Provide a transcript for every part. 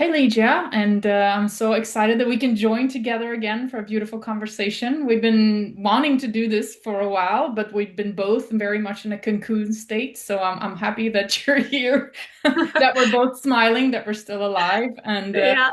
Hey, Lydia, and I'm so excited that we can join together again for a beautiful conversation. We've been wanting to do this for a while, but we've been both very much in a cocoon state. So I'm happy that you're here, that we're both smiling, that we're still alive, Yeah.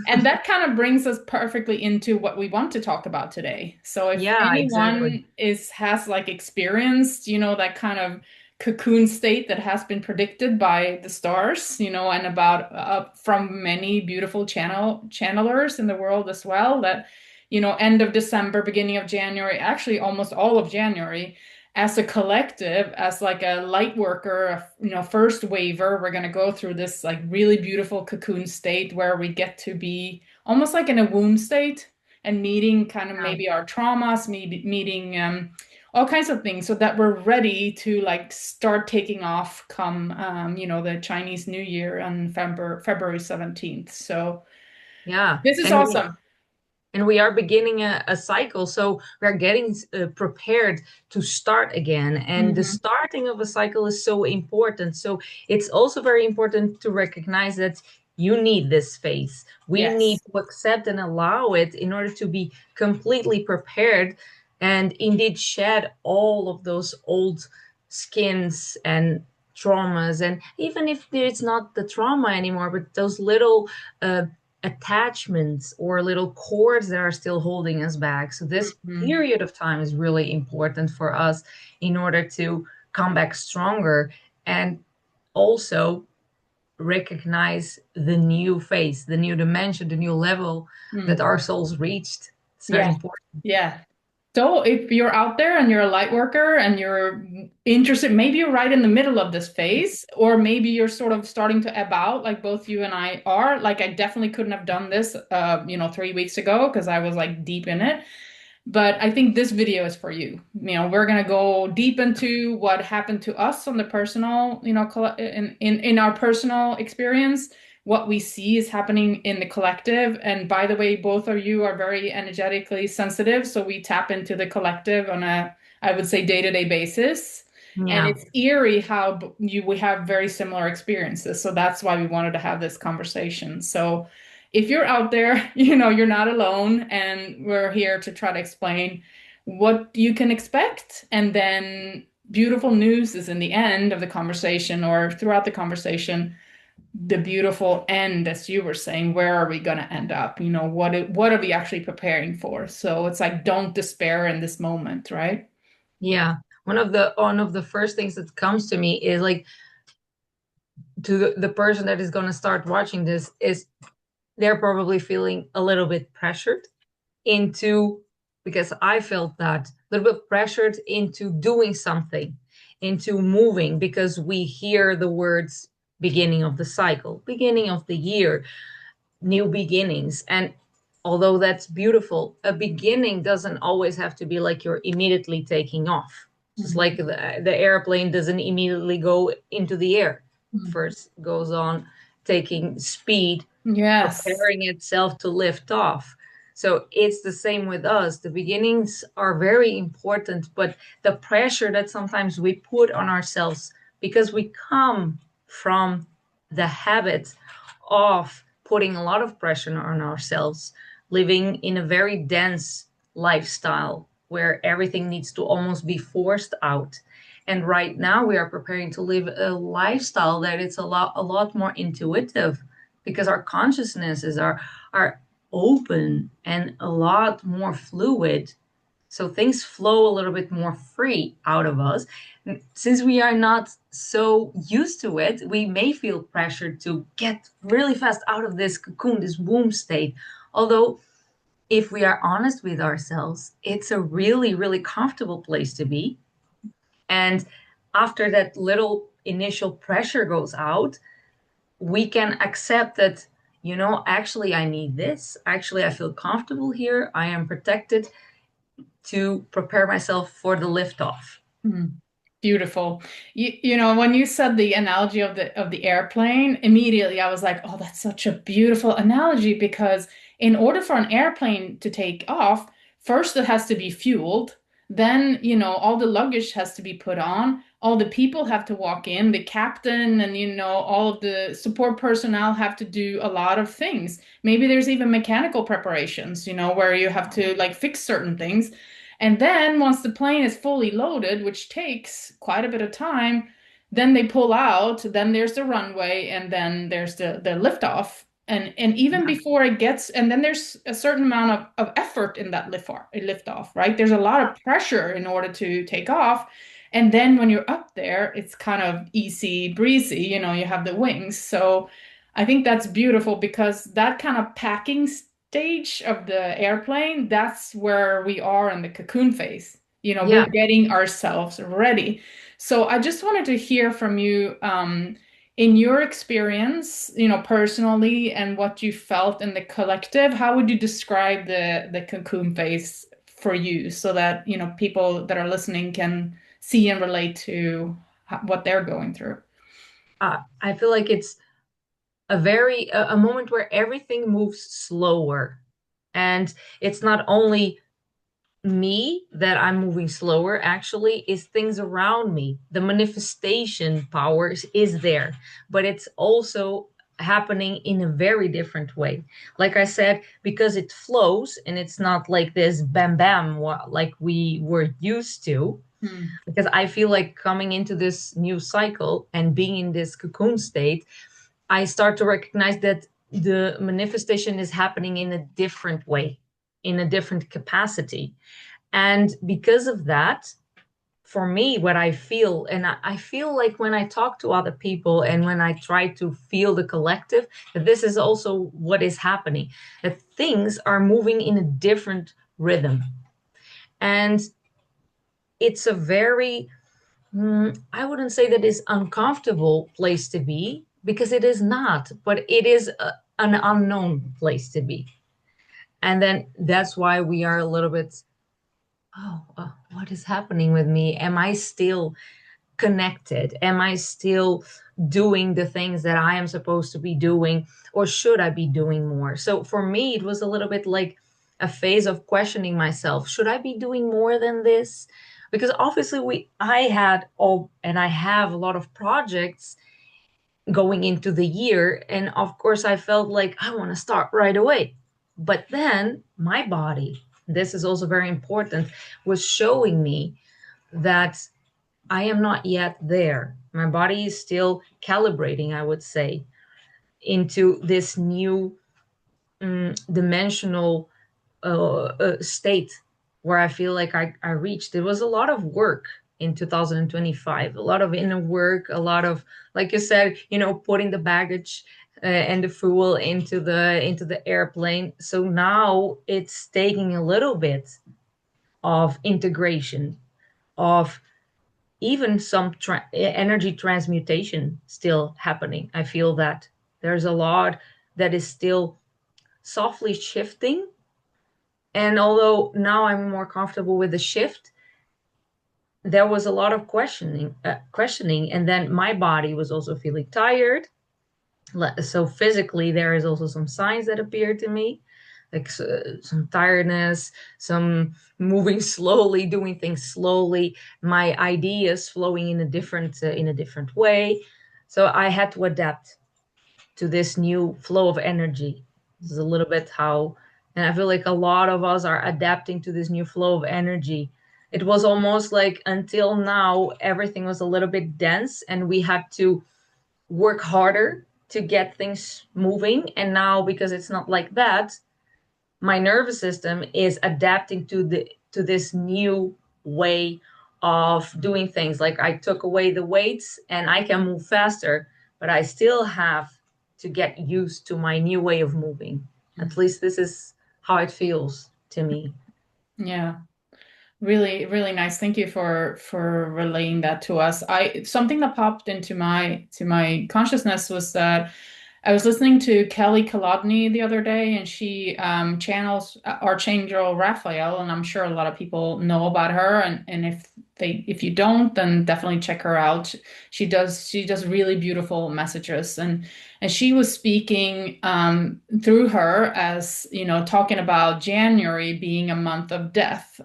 and that kind of brings us perfectly into what we want to talk about today. So if Yeah, exactly. anyone has like experienced, that kind of cocoon state that has been predicted by the stars, and about from many beautiful channelers in the world as well, that, end of December, beginning of January, actually almost all of January, as a collective, as like a light worker, first waver, we're going to go through this like really beautiful cocoon state where we get to be almost like in a womb state and meeting kind of Yeah. maybe our traumas, maybe meeting all kinds of things so that we're ready to like start taking off come the Chinese New Year on February 17th. So Yeah. this is awesome. And we are beginning a cycle, so we are getting prepared to start again. And the Hmm. starting of a cycle is so important. So it's also very important to recognize that you need this phase. We need Yes. to accept and allow it in order to be completely prepared and indeed shed all of those old skins and traumas. And even if it's not the trauma anymore, but those little attachments or little cords that are still holding us back. So this Hmm. period of time is really important for us in order to come back stronger and also recognize the new phase, the new dimension, the new level that our souls reached. It's very Yeah. important. Yeah. So if you're out there and you're a light worker and you're interested, maybe you're right in the middle of this phase, or maybe you're sort of starting to ebb out, like both you and I are. Like I definitely couldn't have done this, 3 weeks ago because I was like deep in it. But I think this video is for you. We're gonna go deep into what happened to us on the personal, in our personal experience, what we see is happening in the collective. And by the way, both of you are very energetically sensitive, so we tap into the collective on a, I would say, day-to-day basis. And Yeah. it's eerie how we have very similar experiences. So that's why we wanted to have this conversation. So if you're out there, you're not alone, and we're here to try to explain what you can expect. And then beautiful news is in the end of the conversation or throughout the conversation, the beautiful end, as you were saying, where are we going to end up? What are we actually preparing for? So it's like, don't despair in this moment, right? Yeah. One of the first things that comes to me is like to the person that is going to start watching this is they're probably feeling a little bit pressured into, because I felt that, a little bit pressured into doing something, into moving, because we hear the words beginning of the cycle, beginning of the year, new beginnings. And although that's beautiful, a beginning doesn't always have to be like you're immediately taking off. Just like Mhm. the airplane doesn't immediately go into the air. Mhm. First goes on taking speed, Yes. preparing itself to lift off. So it's the same with us. The beginnings are very important, but the pressure that sometimes we put on ourselves because we come from the habit of putting a lot of pressure on ourselves, living in a very dense lifestyle where everything needs to almost be forced out. And right now we are preparing to live a lifestyle that it's a lot more intuitive because our consciousnesses are open and a lot more fluid, so things flow a little bit more free out of us. Since we are not so used to it, we may feel pressured to get really fast out of this cocoon, this womb state. Although if we are honest with ourselves, it's a really, really comfortable place to be. And after that little initial pressure goes out, we can accept that, actually, I need this. Actually, I feel comfortable here. I am protected to prepare myself for the liftoff. Hmm. Beautiful. When you said the analogy of the airplane, immediately I was like, oh, that's such a beautiful analogy because in order for an airplane to take off, first it has to be fueled, then, all the luggage has to be put on. all the people have to walk in, the captain and all of the support personnel have to do a lot of things. Maybe there's even mechanical preparations, where you have to like fix certain things. And then once the plane is fully loaded, which takes quite a bit of time, then they pull out, then there's the runway, and then there's the liftoff. And even before it gets, and then there's a certain amount of effort in that lift off, right? There's a lot of pressure in order to take off. And then when you're up there, it's kind of easy breezy, you have the wings. So I think that's beautiful because that kind of packing stage of the airplane, that's where we are in the cocoon phase. We're Yeah. getting ourselves ready. So I just wanted to hear from you, in your experience, personally, and what you felt in the collective. How would you describe the cocoon phase for you so that, people that are listening can see and relate to what they're going through? I feel like it's a moment where everything moves slower. And it's not only me that I'm moving slower, actually, is things around me. The manifestation powers is there, but it's also happening in a very different way. Like I said, because it flows and it's not like this bam bam like we were used to. Hmm. Because I feel like coming into this new cycle and being in this cocoon state, I start to recognize that the manifestation is happening in a different way, in a different capacity. And because of that, for me, what I feel, and I feel like when I talk to other people and when I try to feel the collective, that this is also what is happening, that things are moving in a different rhythm. And it's a very, I wouldn't say that it's uncomfortable place to be because it is not, but it is an unknown place to be. And then that's why we are a little bit, oh, what is happening with me? Am I still connected? Am I still doing the things that I am supposed to be doing? Or should I be doing more? So for me, it was a little bit like a phase of questioning myself. Should I be doing more than this? Because obviously I had all, and I have a lot of projects going into the year. And of course, I felt like I want to start right away. But then my body, this is also very important, was showing me that I am not yet there. My body is still calibrating, I would say, into this new dimensional state where I feel like I reached. It was a lot of work in 2025, a lot of inner work, a lot of, like you said, putting the baggage and the fuel into the airplane. So now it's taking a little bit of integration, of even some energy transmutation still happening. I feel that there's a lot that is still softly shifting. And although now I'm more comfortable with the shift, there was a lot of questioning, and then my body was also feeling tired. So physically, there is also some signs that appear to me, like some tiredness, some moving slowly, doing things slowly, my ideas flowing in a different way. So I had to adapt to this new flow of energy. This is a little bit how, and I feel like a lot of us are adapting to this new flow of energy. It was almost like until now, everything was a little bit dense and we had to work harder to get things moving. And now, because it's not like that, my nervous system is adapting to this new way of doing things. Like I took away the weights and I can move faster, but I still have to get used to my new way of moving. At least this is how it feels to me. Yeah. Really, really nice. Thank you for relaying that to us. I Something that popped into my consciousness was that I was listening to Kelly Kolodny the other day, and she channels Archangel Raphael, and I'm sure a lot of people know about her. And if you don't, then definitely check her out. She does really beautiful messages, and she was speaking through her as talking about January being a month of death.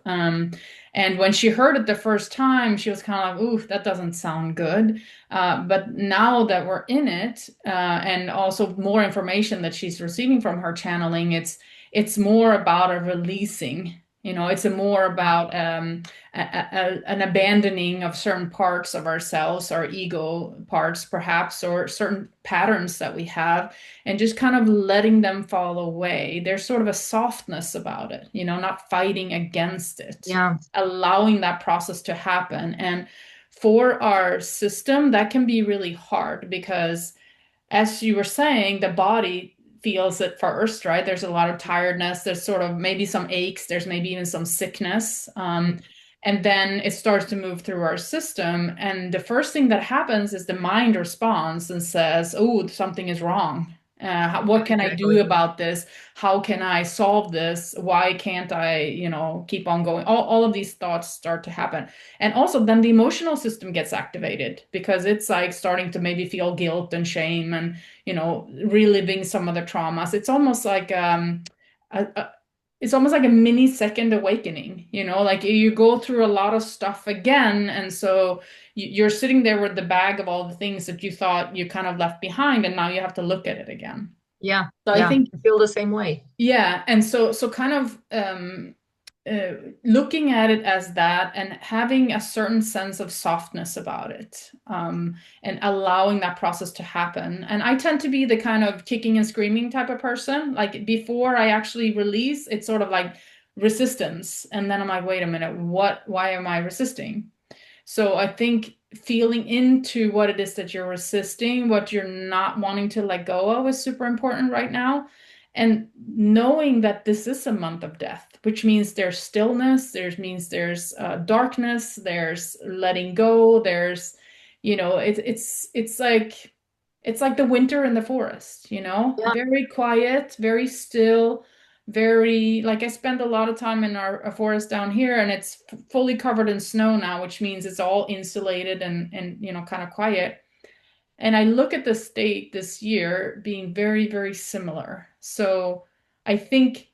And when she heard it the first time, she was kind of like, ooh, that doesn't sound good. But now that we're in it, and also more information that she's receiving from her channeling, it's more about a releasing. It's a more Yeah. about an abandoning of certain parts of ourselves, our ego parts, perhaps, or certain patterns that we have, and just kind of letting them fall away. There's sort of a softness about it, not fighting against it, Yeah. allowing that process to happen. And for our system, that can be really hard because, as you were saying, the body feels it first, right? There's a lot of tiredness. There's sort of maybe some aches. There's maybe even some sickness. And then it starts to move through our system. And the first thing that happens is the mind responds and says, oh, something is wrong. What can I do Exactly. about this? How can I solve this? Why can't I, keep on going? All of these thoughts start to happen. And also, then the emotional system gets activated because it's like starting to maybe feel guilt and shame and, reliving some of the traumas. A, a, it's almost like a mini second awakening, like you go through a lot of stuff again. And so you're sitting there with the bag of all the things that you thought you kind of left behind, and now you have to look at it again. Yeah. So I Yeah. think, I feel the same way. yeah, and so kind of uh, looking at it as that and having a certain sense of softness about it, and allowing that process to happen. And I tend to be the kind of kicking and screaming type of person. Like before I actually release, it's sort of like resistance, and then I'm like, wait a minute, why am I resisting? So I think feeling into what it is that you're resisting, what you're not wanting to let go of, is super important right now. And knowing that this is a month of death, which means there's stillness, there's darkness, there's letting go, there's, it's like the winter in the forest, Yeah. very quiet, very still, very, like, I spend a lot of time in our forest down here, and it's fully covered in snow now, which means it's all insulated and kind of quiet. And I look at the state this year being very, very similar. So I think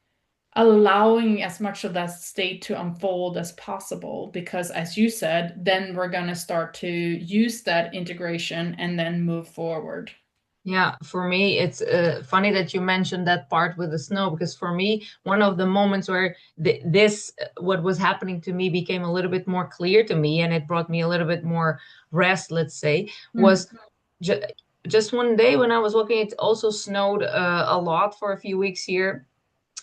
allowing as much of that state to unfold as possible, because as you said, then we're going to start to use that integration and then move forward. Yeah, for me, it's funny that you mentioned that part with the snow, because for me, one of the moments where what was happening to me became a little bit more clear to me, and it brought me a little bit more rest, let's say, Mm. was ju just one day when I was walking. It also snowed a lot for a few weeks here.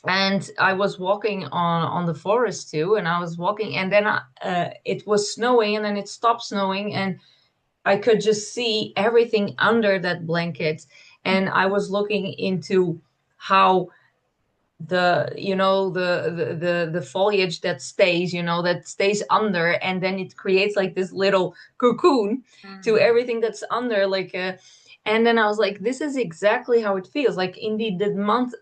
And I was walking on the forest too, and I was walking, and then it was snowing, and then it stopped snowing, and I could just see everything under that blanket. And I was looking into how the foliage that stays, that stays under, and then it creates like this little cocoon to Mm. everything that's under, and then I was like, this is exactly how it feels. Like, indeed, the month,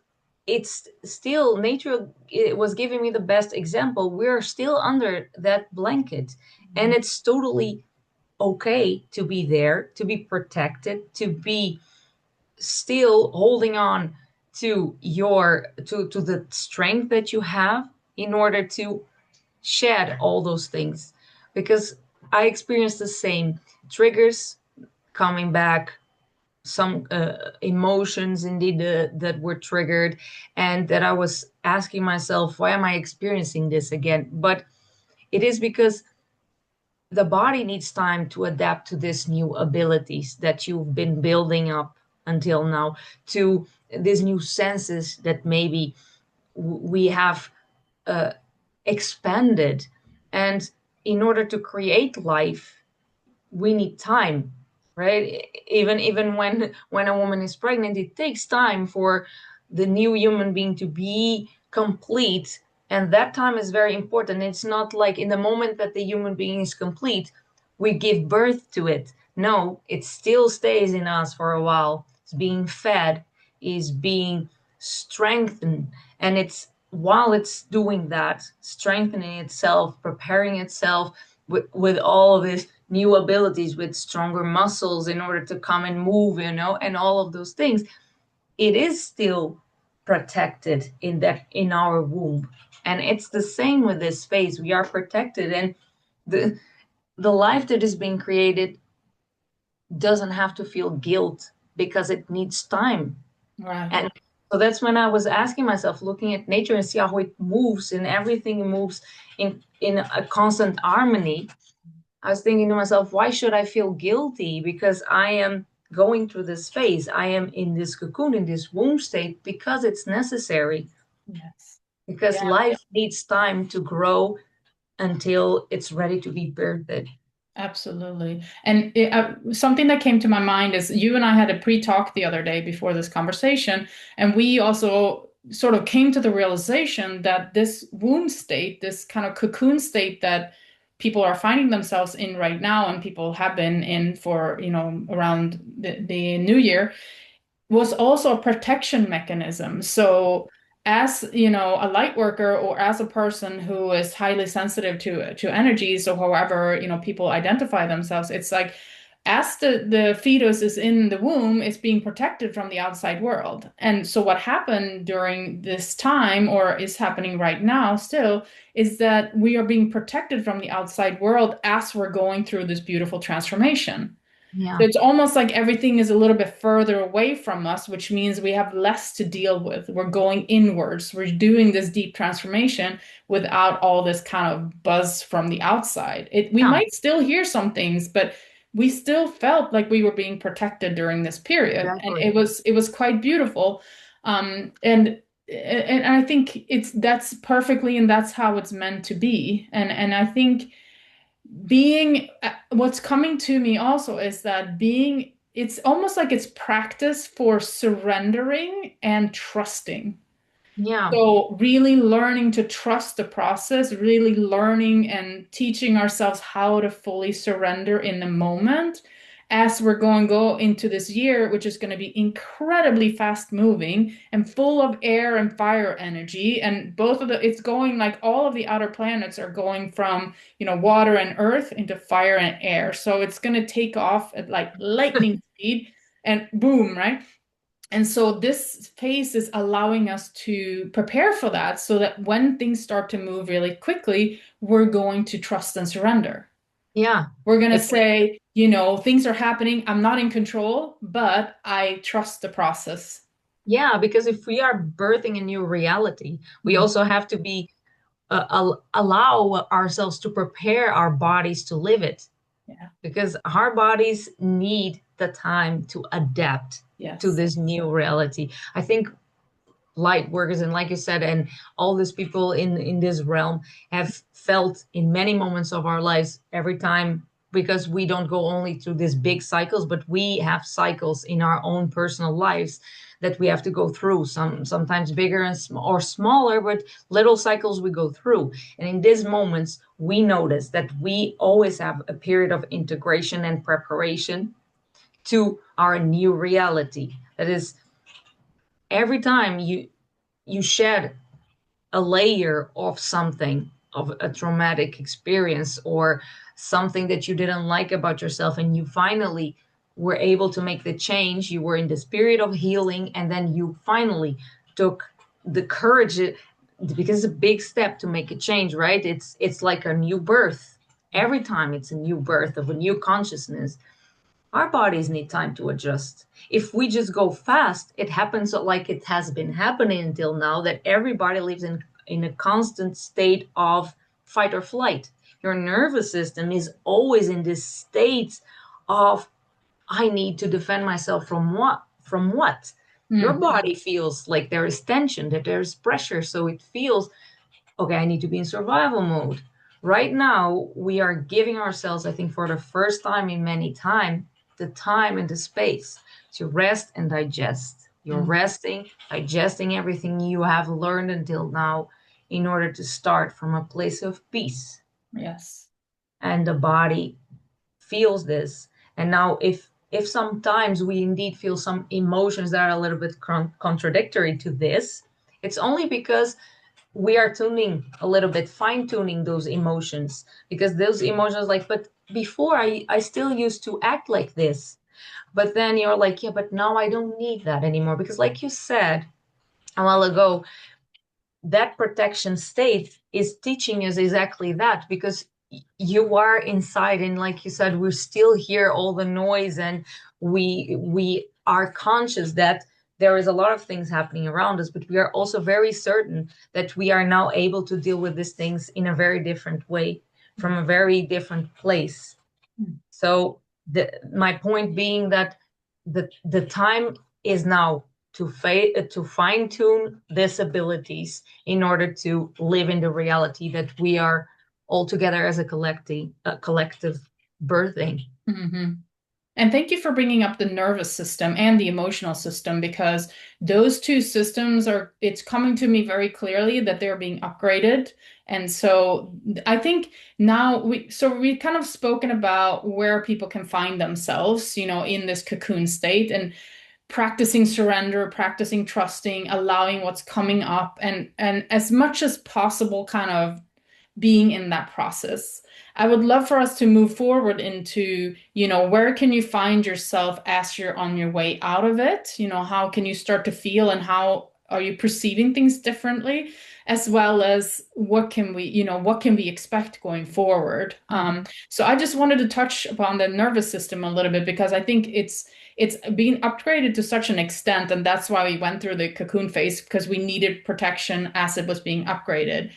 it's still nature. It was giving me the best example. We're still under that blanket, and it's totally okay to be there, to be protected, to be still holding on to to the strength that you have in order to shed all those things. Because I experienced the same triggers coming back, some emotions indeed that were triggered, and that I was asking myself, why am I experiencing this again? But it is because the body needs time to adapt to these new abilities that you've been building up until now, to these new senses that maybe we have uh, expanded. And in order to create life, we need time, right? Even when a woman is pregnant, it takes time for the new human being to be complete, and that time is very important. It's not like in the moment that the human being is complete, we give birth to it. No, it still stays in us for a while. It's being fed, is being strengthened, and it's while it's doing that, strengthening itself, preparing itself with all of this new abilities, with stronger muscles in order to come and move, and all of those things, it is still protected in our womb. And it's the same with this phase. We are protected, and the the life that is being created doesn't have to feel guilt because it needs time. Right. And so that's when I was asking myself, looking at nature and see how it moves, and everything moves in a constant harmony. I was thinking to myself, why should I feel guilty? Because I am going through this phase. I am in this cocoon, in this womb state, because it's necessary, Yes. because life needs time to grow until it's ready to be birthed. Absolutely. And something that came to my mind is you and I had a pre-talk the other day before this conversation, and we also sort of came to the realization that this womb state, this kind of cocoon state that people are finding themselves in right now, and people have been in for, around the new year, was also a protection mechanism. So as a light worker or as a person who is highly sensitive to energies or however, people identify themselves, it's like as the fetus is in the womb, it's being protected from the outside world. And so what happened during this time, or is happening right now still, is that we are being protected from the outside world as we're going through this beautiful transformation. So Yeah. it's almost like everything is a little bit further away from us, which means we have less to deal with. We're going inwards. We're doing this deep transformation without all this kind of buzz from the outside. We Yeah, might still hear some things, but we still felt like we were being protected during this period, and exactly. it was quite beautiful. And I think that's perfectly, and that's how it's meant to be. And I think being what's coming to me also is that being it's almost like it's practice for surrendering and trusting. Yeah. So, really learning to trust the process, really learning and teaching ourselves how to fully surrender in the moment as we're going to go into this year, which is going to be incredibly fast moving and full of air and fire energy. And it's going like all of the outer planets are going from, water and earth into fire and air. So, it's going to take off at like lightning speed and boom, right? And so this phase is allowing us to prepare for that so that when things start to move really quickly, we're going to trust and surrender. Yeah. We're going to Ex- say, things are happening. I'm not in control, but I trust the process. yeah, because if we are birthing a new reality, we Mm. also have to be allow ourselves to prepare our bodies to live it, Yeah. because our bodies need the time to adapt to Yes. this new reality. I think light workers, and like you said, and all these people in this realm have felt in many moments of our lives, every time, because we don't go only through these big cycles, but we have cycles in our own personal lives that we have to go through, sometimes bigger and or smaller, but little cycles we go through. And in these moments we notice that we always have a period of integration and preparation to our new reality. That is, every time you shed a layer of something, of a traumatic experience or something that you didn't like about yourself, and you finally were able to make the change, you were in this period of healing, and then you finally took the courage, because it's a big step to make a change, right? It's like a new birth. Every time it's a new birth of a new consciousness. Our bodies need time to adjust. If we just go fast, it happens like it has been happening until now, that everybody lives in a constant state of fight or flight. Your nervous system is always in this state of, I need to defend myself from what? From what? Your Mm. body feels like there is tension, that there is pressure. So it feels, okay, I need to be in survival mode. Right now, we are giving ourselves, I think, for the first time in many time, the time and the space to rest and digest. You're Mm. resting, digesting everything you have learned until now in order to start from a place of peace. Yes. And the body feels this. And now, if sometimes we indeed feel some emotions that are a little bit contradictory to this, it's only because we are tuning a little bit, fine tuning those emotions, because those emotions, like, but before I still used to act like this. But then you're like, yeah, but now I don't need that anymore, because like you said, a while ago, that protection state is teaching us exactly that, because you are inside, and like you said, we still hear all the noise, and we are conscious that there is a lot of things happening around us, but we are also very certain that we are now able to deal with these things in a very different way, from a very different place. So my point being that the time is now to fine tune these abilities in order to live in the reality that we are all together as a collective birthing. Hmm. And thank you for bringing up the nervous system and the emotional system, because those two systems are, it's coming to me very clearly that they're being upgraded. And so I think now we kind of spoken about where people can find themselves, in this cocoon state, and practicing surrender, practicing trusting, allowing what's coming up, and as much as possible kind of being in that process. I would love for us to move forward into, where can you find yourself as you're on your way out of it? How can you start to feel, and how are you perceiving things differently? As well as what can we expect going forward? So I just wanted to touch upon the nervous system a little bit, because I think it's being upgraded to such an extent, and that's why we went through the cocoon phase, because we needed protection as it was being upgraded.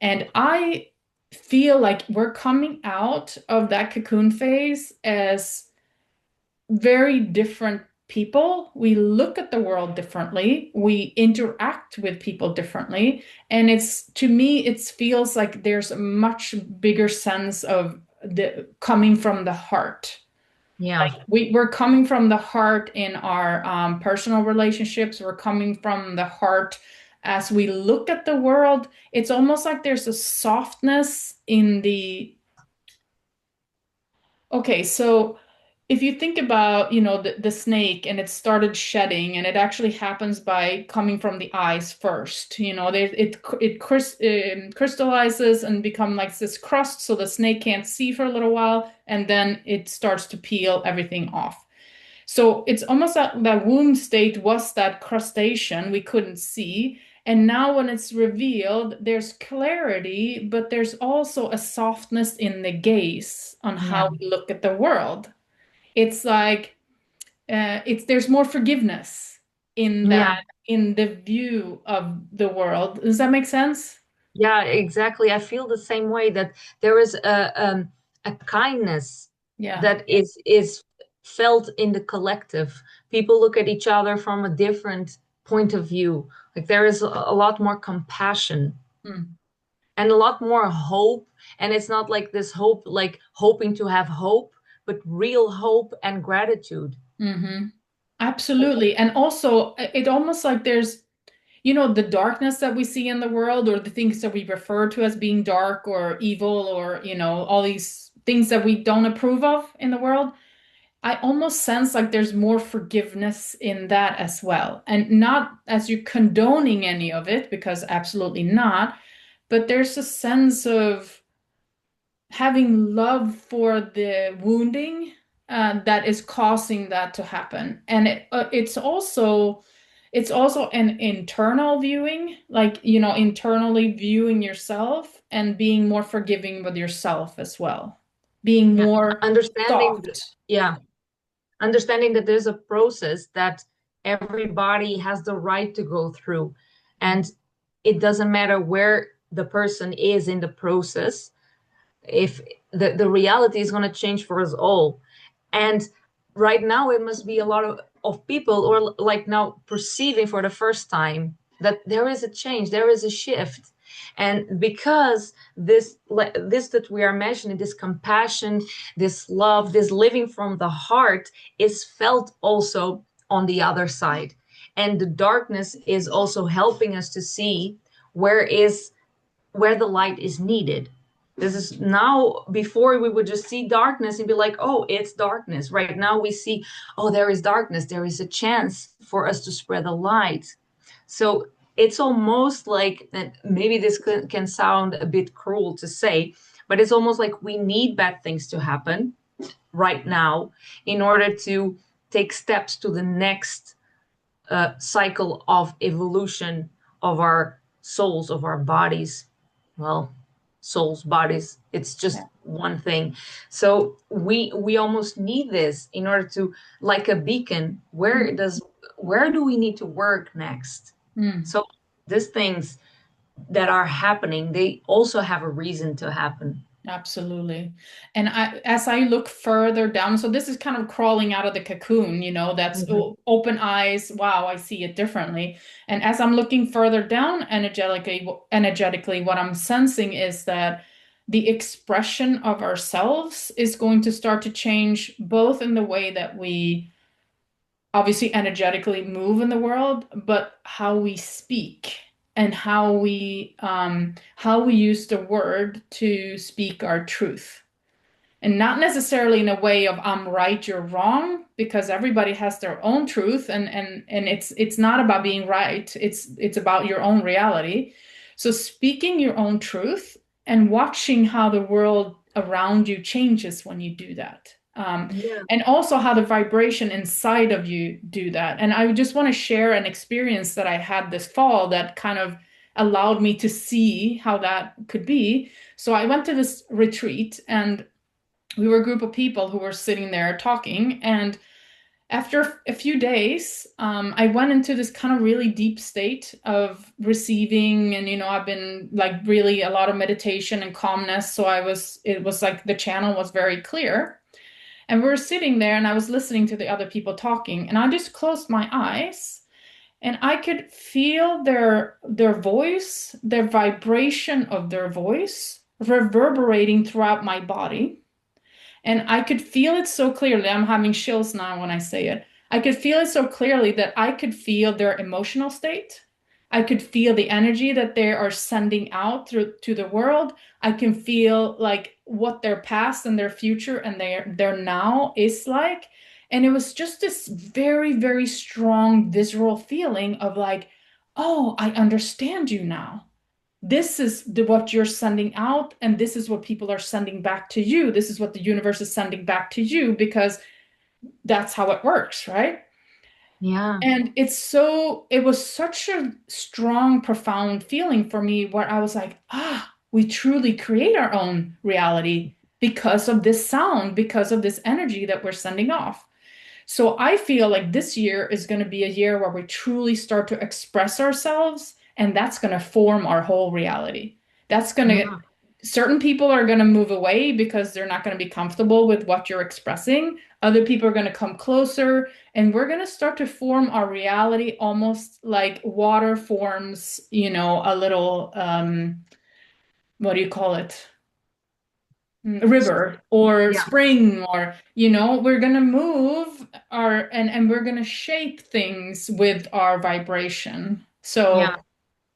And I feel like we're coming out of that cocoon phase as very different people. We look at the world differently. We interact with people differently. And to me, it feels like there's a much bigger sense of the coming from the heart. Yeah. Like we're coming from the heart in our personal relationships. We're coming from the heart as we look at the world. It's almost like there's a softness in the. Okay, so if you think about, the snake, and it started shedding, and it actually happens by coming from the eyes first. It crystallizes and become like this crust, so the snake can't see for a little while, and then it starts to peel everything off. So it's almost that womb state was that crustation we couldn't see. And now when it's revealed, there's clarity, but there's also a softness in the gaze on Yeah. how we look at the world. It's like there's more forgiveness in that, Yeah. in the view of the world. Does that make sense? Yeah, exactly. I feel the same way, that there is a kindness Yeah. that is felt in the collective. People look at each other from a different point of view. Like there is a lot more compassion Mm. and a lot more hope. And it's not like this hope, like hoping to have hope, but real hope and gratitude. Hmm. Absolutely. And also, it almost like there's the darkness that we see in the world, or the things that we refer to as being dark or evil, or, all these things that we don't approve of in the world. I almost sense like there's more forgiveness in that as well. And not as you condoning any of it, because absolutely not, but there's a sense of having love for the wounding that is causing that to happen. And it's also an internal viewing, like, internally viewing yourself and being more forgiving with yourself as well, being Yeah. more Understanding, soft. yeah, understanding that there's a process that everybody has the right to go through, and it doesn't matter where the person is in the process, if the reality is going to change for us all. And right now it must be a lot of people, or like now perceiving for the first time that there is a change, there is a shift. And because this that we are mentioning, this compassion, this love, this living from the heart, is felt also on the other side. And the darkness is also helping us to see where the light is needed. This is now, before we would just see darkness and be like, oh, it's darkness. Right now we see, oh, there is darkness. There is a chance for us to spread the light. So it's almost like, maybe this can sound a bit cruel to say, but it's almost like we need bad things to happen right now in order to take steps to the next cycle of evolution of our souls, of our bodies. Well, souls, bodies, it's just Yeah. one thing. So we almost need this in order to, like a beacon, where do we need to work next? Mm. So these things that are happening, they also have a reason to happen. Absolutely. And as I look further down, so this is kind of crawling out of the cocoon, that's Mhm. open eyes. Wow, I see it differently. And as I'm looking further down energetically, what I'm sensing is that the expression of ourselves is going to start to change both in the way that we obviously energetically move in the world, but how we speak and how we use the word to speak our truth. And not necessarily in a way of I'm right, you're wrong, because everybody has their own truth, and it's not about being right. It's about your own reality. So speaking your own truth and watching how the world around you changes when you do that. Yeah. And also how the vibration inside of you do that. And I just want to share an experience that I had this fall that kind of allowed me to see how that could be. So I went to this retreat, and we were a group of people who were sitting there talking. And after a few days, I went into this kind of really deep state of receiving. And, I've been like really a lot of meditation and calmness. So it was like the channel was very clear. And we were sitting there, and I was listening to the other people talking. And I just closed my eyes, and I could feel their voice, their vibration of their voice reverberating throughout my body. And I could feel it so clearly. I'm having chills now when I say it. I could feel it so clearly that I could feel their emotional state. I could feel the energy that they are sending out through to the world. I can feel like what their past and their future and their now is like. And it was just this very, very strong visceral feeling of like, oh, I understand you now. This is what you're sending out, and this is what people are sending back to you. This is what the universe is sending back to you, because that's how it works, right? Yeah. And it was such a strong, profound feeling for me, where I was like, we truly create our own reality because of this sound, because of this energy that we're sending off. So I feel like this year is going to be a year where we truly start to express ourselves, and that's going to form our whole reality. That's going to, Yeah. certain people are going to move away because they're not going to be comfortable with what you're expressing. Other people are going to come closer, and we're going to start to form our reality almost like water forms, a little, what do you call it? River or Yeah. spring, or we're going to move and we're going to shape things with our vibration. So Yeah.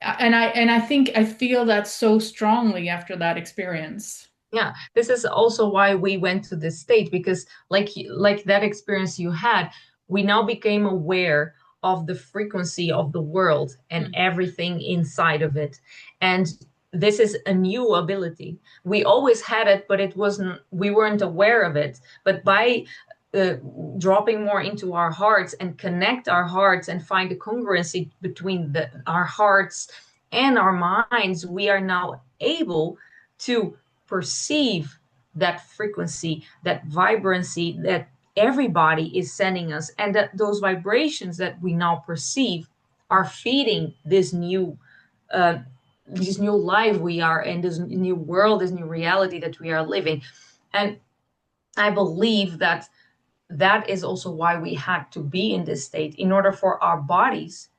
and I think I feel that so strongly after that experience. Yeah, this is also why we went to this state, because like that experience you had, we now became aware of the frequency of the world and Mm. everything inside of it. And this is a new ability. We always had it, but it wasn't, we weren't aware of it. But by uh, dropping more into our hearts and connect our hearts and find a congruency between our hearts and our minds, we are now able to perceive that frequency, that vibrancy that everybody is sending us, and that those vibrations that we now perceive are feeding uh, this new life we are in, this new world, this new reality that we are living. And I believe that that is also why we had to be in this state, in order for our bodies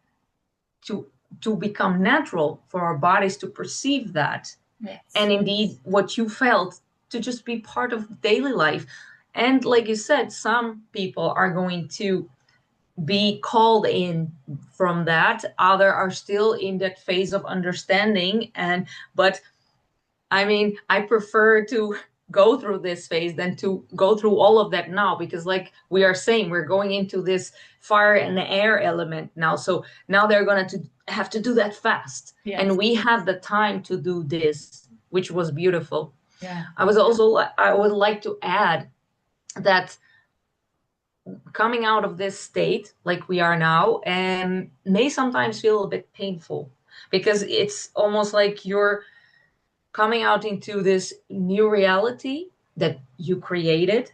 to to become natural, for our bodies to perceive that, Yes. and indeed what you felt to just be part of daily life. And like you said, some people are going to be called in from that, other are still in that phase of understanding. And but I mean, I prefer to go through this phase than to go through all of that now, because like we are saying, we're going into this fire and the air element now. So now they're going to have to do that fast. Yes. And we had the time to do this, which was beautiful. Yeah. I would like to add that coming out of this state like we are now and may sometimes feel a bit painful because it's almost like you're coming out into this new reality that you created,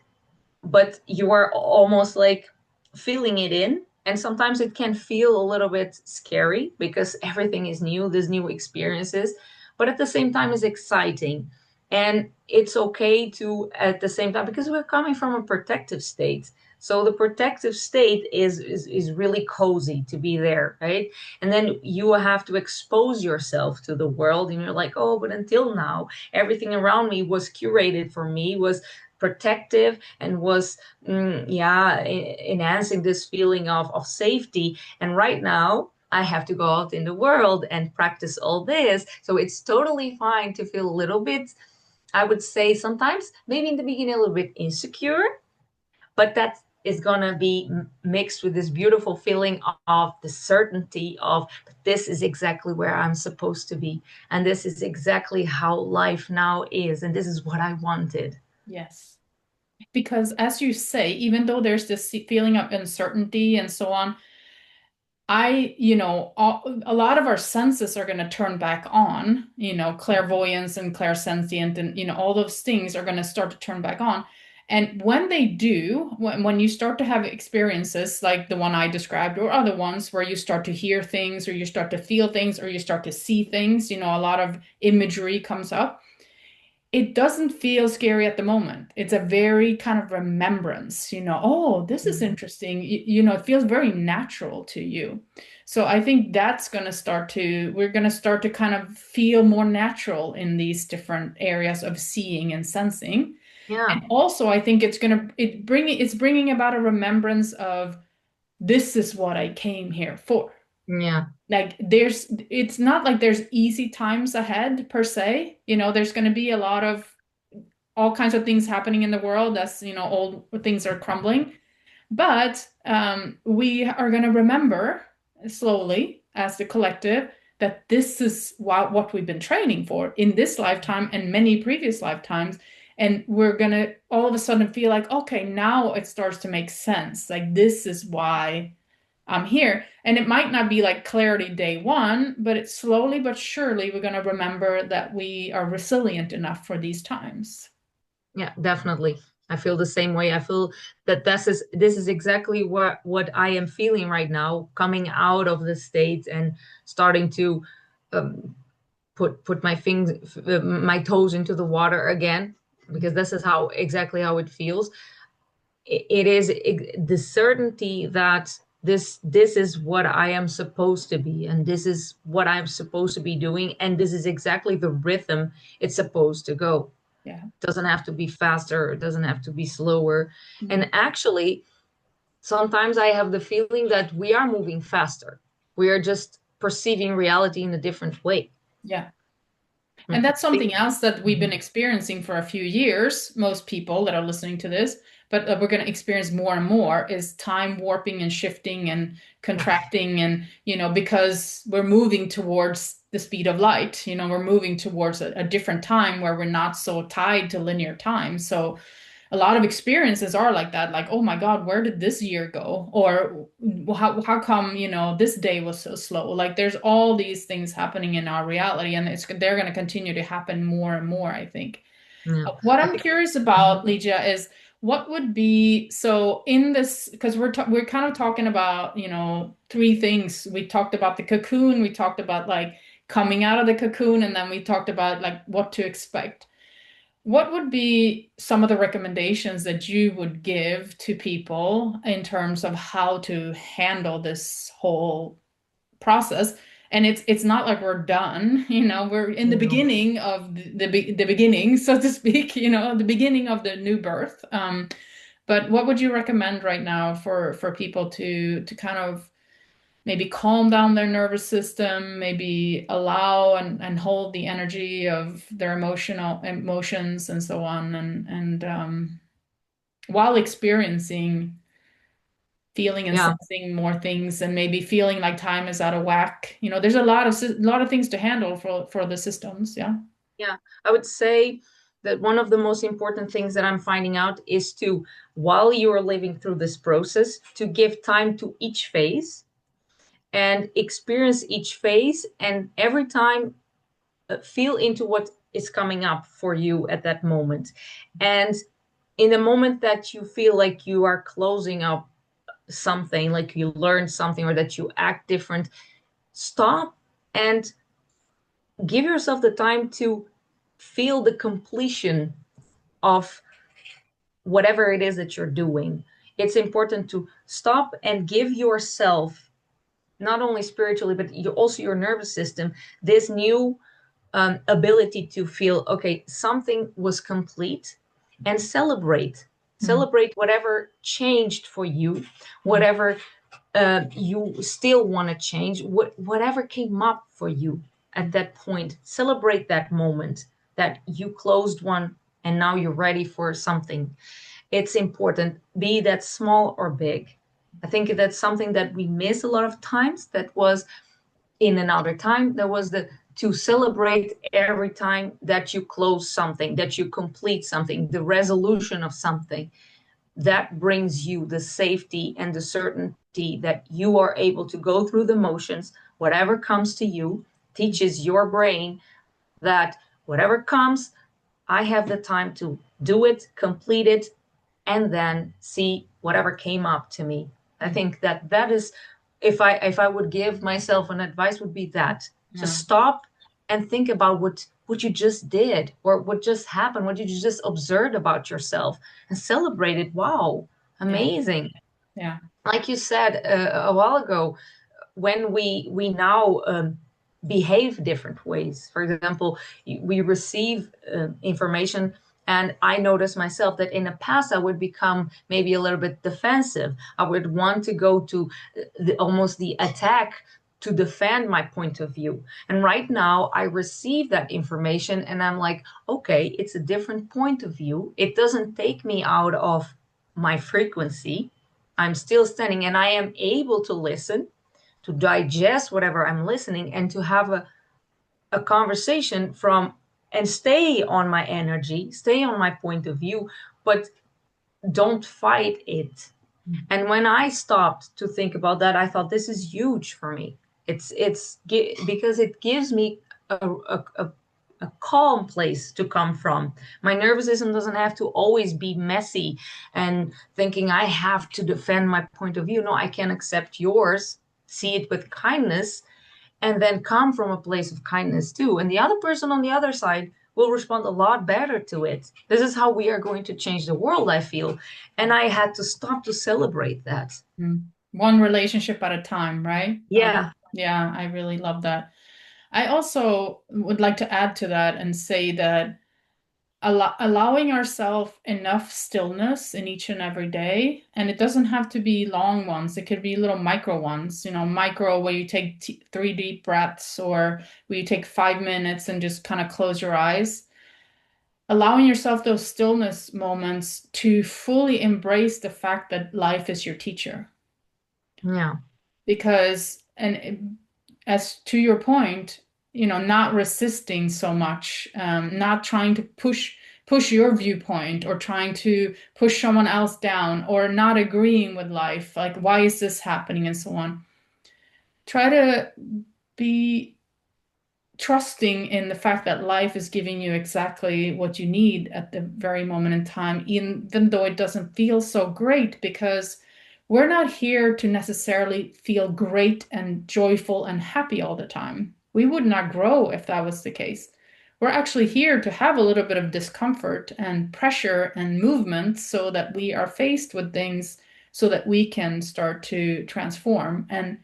but you are almost like feeling it in. And sometimes it can feel a little bit scary because everything is new, there's new experiences, but at the same time is exciting. And it's okay to, at the same time, because we're coming from a protective state. So the protective state is really cozy to be there, right? And then you have to expose yourself to the world, and you're like, oh, but until now, everything around me was curated for me, was protective, and was yeah, enhancing this feeling of safety. And right now I have to go out in the world and practice all this, so it's totally fine to feel a little bit, I would say sometimes maybe in the beginning a little bit insecure, but that is going to be mixed with this beautiful feeling of the certainty of this is exactly where I'm supposed to be, and this is exactly how life now is, and this is what I wanted. Yes. Because as you say, even though there's this feeling of uncertainty and so on, a lot of our senses are going to turn back on, clairvoyance and clairsentient and, all those things are going to start to turn back on. And when they do, when you start to have experiences like the one I described or other ones where you start to hear things or you start to feel things or you start to see things, a lot of imagery comes up. It doesn't feel scary at the moment. It's a very kind of remembrance, oh, this is interesting. It feels very natural to you. So I think we're going to start to kind of feel more natural in these different areas of seeing and sensing. Yeah. And also I think it's bringing about a remembrance of this is what I came here for. Yeah. Like it's not like there's easy times ahead per se. There's going to be a lot of all kinds of things happening in the world as, old things are crumbling. But we are going to remember slowly as the collective that this is what we've been training for in this lifetime and many previous lifetimes. And we're going to all of a sudden feel like, okay, now it starts to make sense. Like, this is why I'm here. And it might not be like clarity day one, but it's slowly but surely we're going to remember that we are resilient enough for these times. Yeah, definitely. I feel the same way. I feel that this is exactly what I am feeling right now, coming out of the state and starting to um, put my toes into the water again, because this is how exactly how it feels. It is the certainty that this is what I am supposed to be, and this is what I'm supposed to be doing, and this is exactly the rhythm it's supposed to go. Yeah. Doesn't have to be faster, it doesn't have to be slower. Mhm. And actually, sometimes I have the feeling that we are moving faster. We are just perceiving reality in a different way. Yeah. And that's something else that we've been experiencing for a few years, most people that are listening to this, but we're going to experience more and more is time warping and shifting and contracting. And, because we're moving towards the speed of light, we're moving towards a different time where we're not so tied to linear time. So a lot of experiences are like that, like, oh my God, where did this year go? Or how come, this day was so slow? Like, there's all these things happening in our reality, and they're going to continue to happen more and more, I think. Yeah, What I I'm think. curious about, Lydia, is what would be so in this, because we're kind of talking about, three things. We talked about the cocoon, we talked about like coming out of the cocoon, and then we talked about like what to expect. What would be some of the recommendations that you would give to people in terms of how to handle this whole process? And it's not like we're done, we're in the No. beginning of the beginning, so to speak, the beginning of the new birth. But what would you recommend right now for people to kind of maybe calm down their nervous system, maybe allow and hold the energy of their emotional emotions and so on, and while experiencing, feeling and Yeah, sensing more things, and maybe feeling like time is out of whack. There's a lot of things to handle for the systems. Yeah. yeah. I would say that one of the most important things that I'm finding out is to while you are living through this process, to give time to each phase and experience each phase, and every time feel into what is coming up for you at that moment. And in the moment that you feel like you are closing up something, like you learned something or that you act different, stop and give yourself the time to feel the completion of whatever it is that you're doing. It's important to stop and give yourself, not only spiritually, but also your nervous system, this new ability to feel, okay, something was complete, and celebrate. Mm. Celebrate whatever changed for you, whatever you still want to change, whatever came up for you at that point. Celebrate that moment that you closed one and now you're ready for something. It's important, be that small or big. I think that's something that we miss a lot of times. That was in another time, there was the to celebrate every time that you close something, that you complete something, the resolution of something. That brings you the safety and the certainty that you are able to go through the motions. Whatever comes to you teaches your brain that whatever comes, I have the time to do it, complete it, and then see whatever came up to me. I Mm. think that that is, if I would give myself an advice, would be that to Yeah. stop and think about what you just did or what just happened, what did you just observed about yourself, and celebrate it. Wow, Yeah. amazing. Yeah. Like you said a while ago, when we now behave different ways. For example, we receive information, and I notice myself that in the past I would become maybe a little bit defensive. I would want to go to almost the attack to defend my point of view. And right now I receive that information and I'm like, okay, it's a different point of view. It doesn't take me out of my frequency. I'm still standing and I am able to listen, to digest whatever I'm listening, and to have a conversation from and stay on my energy, stay on my point of view, but don't fight it. Mm. And when I stopped to think about that, I thought this is huge for me. Because it gives me a calm place to come from. My nervous system doesn't have to always be messy and thinking I have to defend my point of view. No, I can accept yours, see it with kindness, and then come from a place of kindness too. And the other person on the other side will respond a lot better to it. This is how we are going to change the world, I feel. And I had to stop to celebrate that. Mm. One relationship at a time, right? Yeah, Yeah, I really love that. I also would like to add to that and say that allowing ourselves enough stillness in each and every day, and it doesn't have to be long ones. It could be little micro ones, micro where you take three deep breaths or where you take 5 minutes and just kind of close your eyes. Allowing yourself those stillness moments to fully embrace the fact that life is your teacher. yeah, Because, as to your point, not resisting so much, not trying to push your viewpoint or trying to push someone else down or not agreeing with life, like why is this happening and so on. Try to be trusting in the fact that life is giving you exactly what you need at the very moment in time, even though it doesn't feel so great, because we're not here to necessarily feel great and joyful and happy all the time. We would not grow if that was the case. We're actually here to have a little bit of discomfort and pressure and movement so that we are faced with things so that we can start to transform. And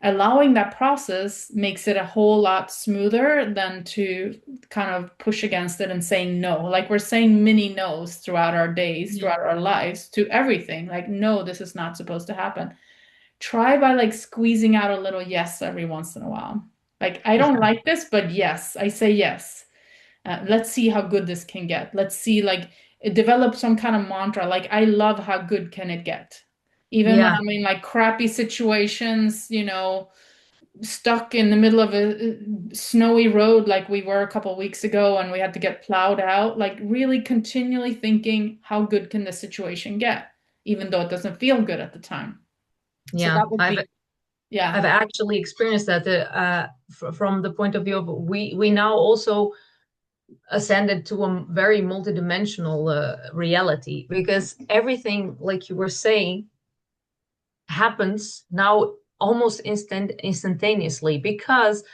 allowing that process makes it a whole lot smoother than to kind of push against it and saying no. Like we're saying many no's throughout our days, yeah, throughout our lives to everything. Like, no, this is not supposed to happen. Try by like squeezing out a little yes every once in a while. Like, I don't yeah, like this, but yes, I say yes. Let's see how good this can get. Let's see, like, develop some kind of mantra. Like, I love how good can it get? Even when yeah, I'm in like crappy situations, stuck in the middle of a snowy road like we were a couple of weeks ago and we had to get plowed out, like really continually thinking, how good can this situation get? even though it doesn't feel good at the time. So Yeah, that would be, yeah. I've actually experienced that from the point of view of we now also ascended to a very multidimensional reality, because everything, like you were saying, happens now almost instantaneously. Because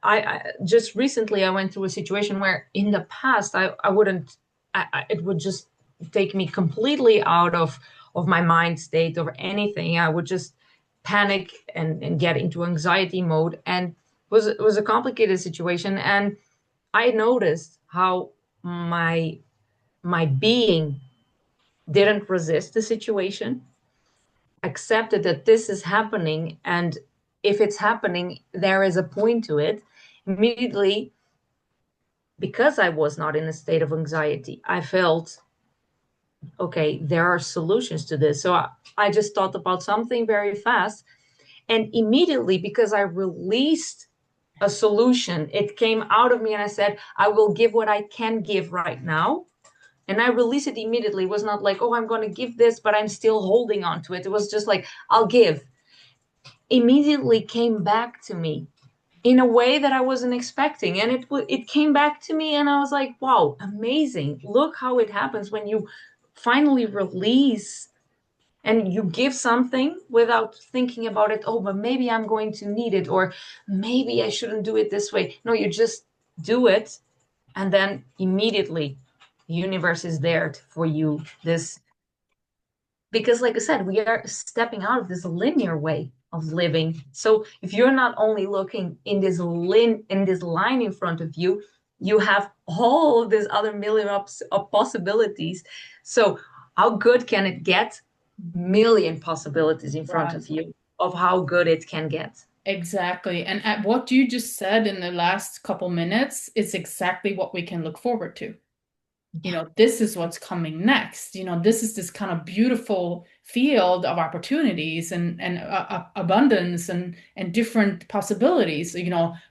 I just recently I went through a situation where in the past I wouldn't it would just take me completely out of my mind state or anything. I would just panic and get into anxiety mode, and it was a complicated situation. And I noticed how my my being didn't resist the situation, accepted that this is happening, and if it's happening, there is a point to it. Immediately, because I was not in a state of anxiety, I felt, okay, there are solutions to this. So I just thought about something very fast. And immediately, because I released a solution, it came out of me, and I said, I will give what I can give right now. And I released it immediately. It was not like, oh, I'm going to give this, but I'm still holding on to it. It was just like, I'll give. Immediately came back to me in a way that I wasn't expecting. And it came back to me, and I was like, wow, amazing. Look how it happens when you finally release and you give something without thinking about it. Oh, but maybe I'm going to need it, or maybe I shouldn't do it this way. No, you just do it, and then immediately the universe is there for you. This, because like I said, we are stepping out of this linear way of living. So if you're not only looking in this line in front of you, you have all of these other million of possibilities. So how good can it get? Million possibilities in front Right. of you of how good it can get. Exactly. And at what you just said in the last couple minutes is exactly what we can look forward to. This is what's coming next. This is this kind of beautiful field of opportunities and abundance and different possibilities.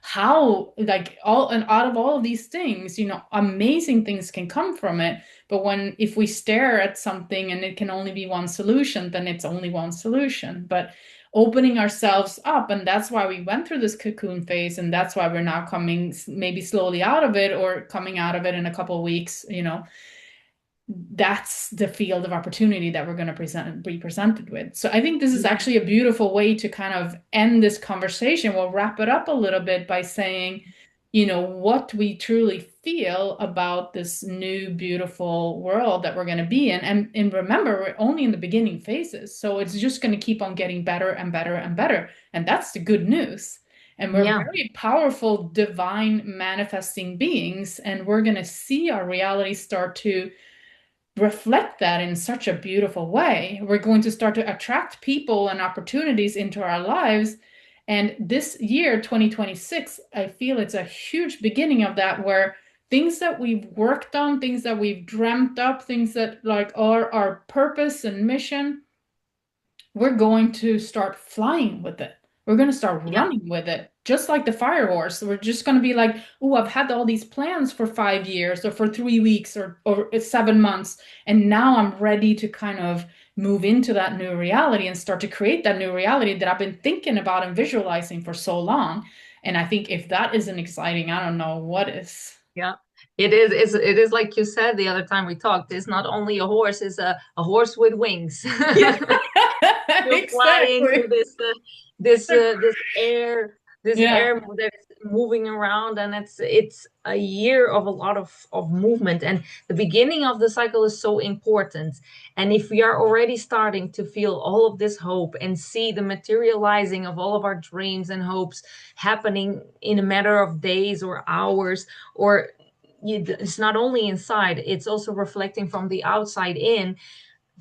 How like all and out of all of these things, amazing things can come from it. But if we stare at something and it can only be one solution, then it's only one solution. But opening ourselves up, and that's why we went through this cocoon phase, and that's why we're now coming maybe slowly out of it or coming out of it in a couple of weeks. That's the field of opportunity that we're going to be presented with. So I think this is actually a beautiful way to kind of end this conversation. We'll wrap it up a little bit by saying, what we truly feel about this new beautiful world that we're going to be in. And remember, we're only in the beginning phases. So it's just going to keep on getting better and better and better. And that's the good news. And we're Yeah. very powerful, divine manifesting beings. And we're going to see our reality start to reflect that in such a beautiful way. We're going to start to attract people and opportunities into our lives. And this year, 2026, I feel it's a huge beginning of that, where things that we've worked on, things that we've dreamt up, things that like are our purpose and mission, we're going to start flying with it. We're going to start Yeah. running with it, just like the fire horse. We're just going to be like, oh, I've had all these plans for 5 years or for 3 weeks or 7 months. And now I'm ready to kind of move into that new reality and start to create that new reality that I've been thinking about and visualizing for so long. And I think if that isn't exciting, I don't know what is. Yeah, it is. It is like you said the other time we talked. It's not only a horse; it's a horse with wings. Yeah, You fly into exactly. this Yeah. air that's moving around, and it's a year of a lot of movement. And the beginning of the cycle is so important. And if we are already starting to feel all of this hope and see the materializing of all of our dreams and hopes happening in a matter of days or hours, or it's not only inside, it's also reflecting from the outside in,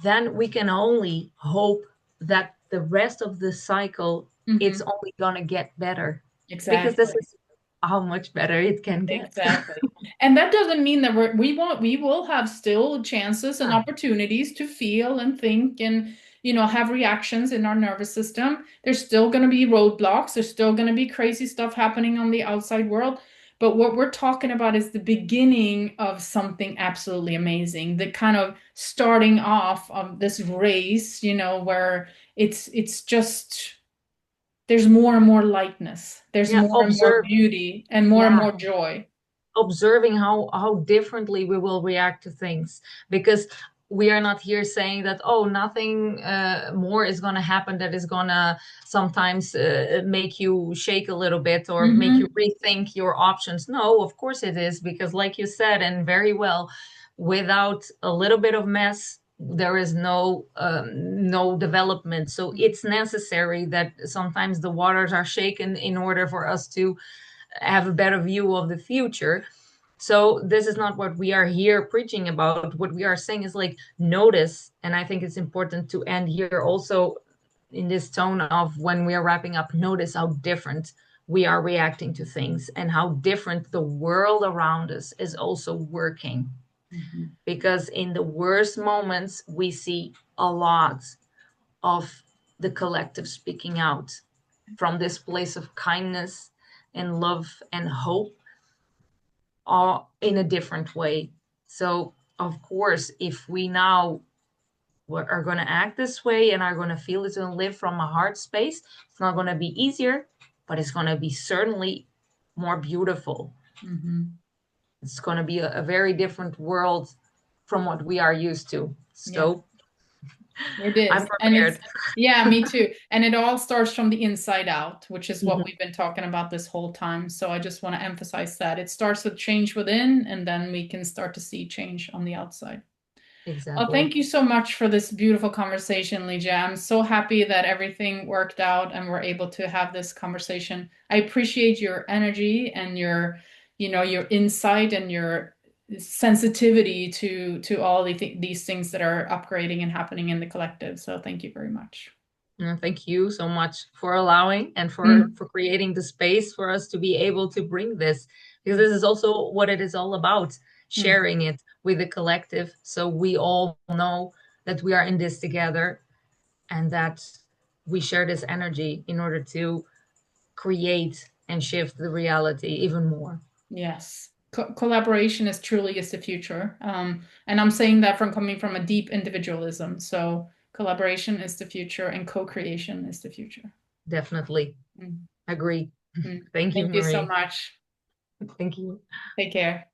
then we can only hope that the rest of the cycle, it's Hmm. only going to get better, because this Exactly. is how much better it can get. Exactly. And that doesn't mean that we will have still chances and Yeah. opportunities to feel and think and, have reactions in our nervous system. There's still going to be roadblocks. There's still going to be crazy stuff happening on the outside world. But what we're talking about is the beginning of something absolutely amazing, the kind of starting off of this race, where it's just there's more and more lightness, there's Yeah, more and more beauty and yeah, more joy. observing how differently we will react to things, because we are not here saying that, oh, nothing more is going to happen that is going to sometimes make you shake a little bit or make you Hmm. rethink your options. No, of course it is, because like you said, and very well, without a little bit of mess there is no development. So it's necessary that sometimes the waters are shaken in order for us to have a better view of the future. So this is not what we are here preaching about. What we are saying is like, notice, and I think it's important to end here also in this tone of, when we are wrapping up, notice how different we are reacting to things and how different the world around us is also working. Hmm. Because in the worst moments we see a lot of the collective speaking out from this place of kindness and love and hope, all in a different way. So, of course, if we now are going to act this way and are going to feel it and live from a heart space, it's not going to be easier, but it's going to be certainly more beautiful. Hmm. It's going to be a very different world from what we are used to. Yeah. So, It I'm is. And prepared. it's, yeah, me too. And it all starts from the inside out, which is what Mhm. we've been talking about this whole time. So I just want to emphasize that it starts with change within, and then we can start to see change on the outside. Well, Exactly. thank you so much for this beautiful conversation, Lydia. I'm so happy that everything worked out and we're able to have this conversation. I appreciate your energy and your insight and your sensitivity to all these things that are upgrading and happening in the collective. So thank you very much. Thank you so much for allowing and Mm, for creating the space for us to be able to bring this, because this is also what it is all about, mm. sharing it with the collective, so we all know that we are in this together and that we share this energy in order to create and shift the reality even more. Yes. Collaboration is the future. And I'm saying that from coming from a deep individualism. So collaboration is the future and co-creation is the future. Definitely Mm, agree. mm. Thank you, Thank you so Marie. much. Thank you. Take care.